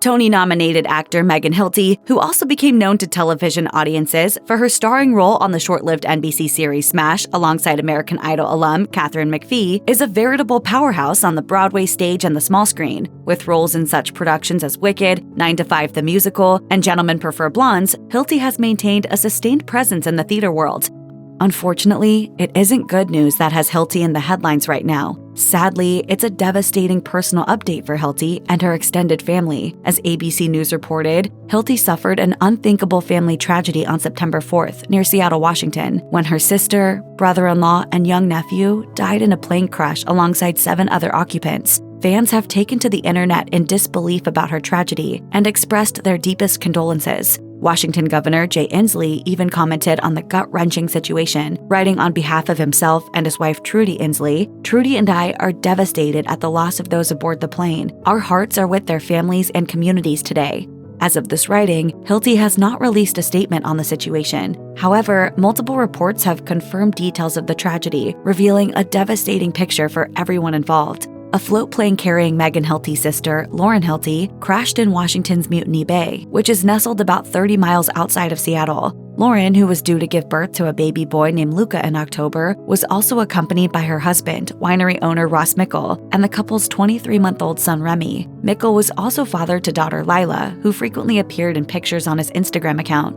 Tony-nominated actor Megan Hilty, who also became known to television audiences for her starring role on the short-lived NBC series Smash alongside American Idol alum Katharine McPhee, is a veritable powerhouse on the Broadway stage and the small screen. With roles in such productions as Wicked, 9 to 5 the Musical, and Gentlemen Prefer Blondes, Hilty has maintained a sustained presence in the theater world. Unfortunately, it isn't good news that has Hilty in the headlines right now. Sadly, it's a devastating personal update for Hilty and her extended family. As ABC News reported, Hilty suffered an unthinkable family tragedy on September 4th near Seattle, Washington, when her sister, brother-in-law, and young nephew died in a plane crash alongside 7 other occupants. Fans have taken to the internet in disbelief about her tragedy and expressed their deepest condolences. Washington Governor Jay Inslee even commented on the gut-wrenching situation, writing on behalf of himself and his wife Trudy Inslee, "Trudy and I are devastated at the loss of those aboard the plane. Our hearts are with their families and communities today." As of this writing, Hilty has not released a statement on the situation. However, multiple reports have confirmed details of the tragedy, revealing a devastating picture for everyone involved. A float plane carrying Megan Hilty's sister, Lauren Hilty, crashed in Washington's Mutiny Bay, which is nestled about 30 miles outside of Seattle. Lauren, who was due to give birth to a baby boy named Luca in October, was also accompanied by her husband, winery owner Ross Mickle, and the couple's 23-month-old son Remy. Mickle was also father to daughter Lila, who frequently appeared in pictures on his Instagram account.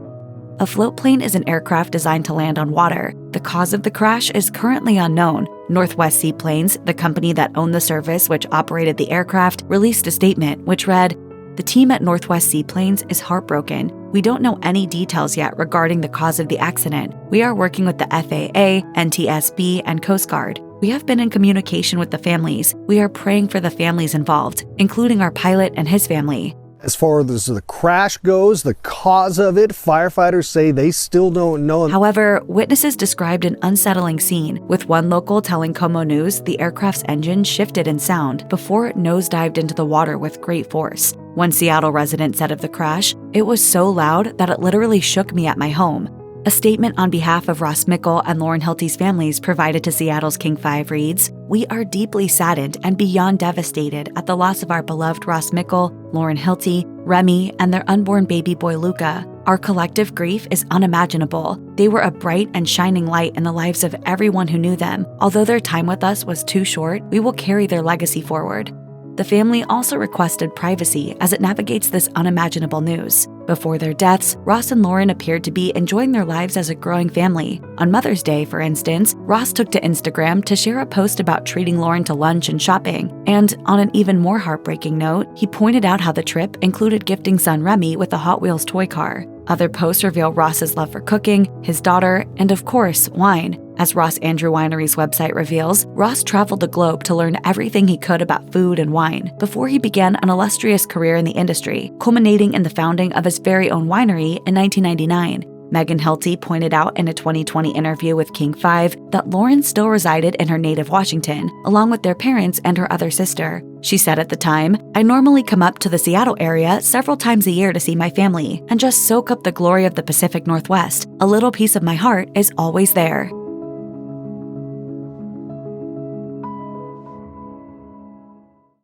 A float plane is an aircraft designed to land on water. The cause of the crash is currently unknown. Northwest Seaplanes, the company that owned the service which operated the aircraft, released a statement which read, "The team at Northwest Seaplanes is heartbroken. We don't know any details yet regarding the cause of the accident. We are working with the FAA, NTSB, and Coast Guard. We have been in communication with the families. We are praying for the families involved, including our pilot and his family." As far as the crash goes, the cause of it, firefighters say they still don't know. However, witnesses described an unsettling scene, with one local telling Como News the aircraft's engine shifted in sound before it nosedived into the water with great force. One Seattle resident said of the crash, "It was so loud that it literally shook me at my home." A statement on behalf of Ross Mickle and Lauren Hilty's families provided to Seattle's King 5 reads, "We are deeply saddened and beyond devastated at the loss of our beloved Ross Mickle, Lauren Hilty, Remy, and their unborn baby boy Luca. Our collective grief is unimaginable. They were a bright and shining light in the lives of everyone who knew them. Although their time with us was too short, we will carry their legacy forward." The family also requested privacy as it navigates this unimaginable news. Before their deaths, Ross and Lauren appeared to be enjoying their lives as a growing family. On Mother's Day, for instance, Ross took to Instagram to share a post about treating Lauren to lunch and shopping. And on an even more heartbreaking note, he pointed out how the trip included gifting son Remy with a Hot Wheels toy car. Other posts reveal Ross's love for cooking, his daughter, and of course, wine. As Ross Andrew Winery's website reveals, Ross traveled the globe to learn everything he could about food and wine before he began an illustrious career in the industry, culminating in the founding of his very own winery in 1999. Megan Hilty pointed out in a 2020 interview with King 5 that Lauren still resided in her native Washington, along with their parents and her other sister. She said at the time, "I normally come up to the Seattle area several times a year to see my family and just soak up the glory of the Pacific Northwest. A little piece of my heart is always there."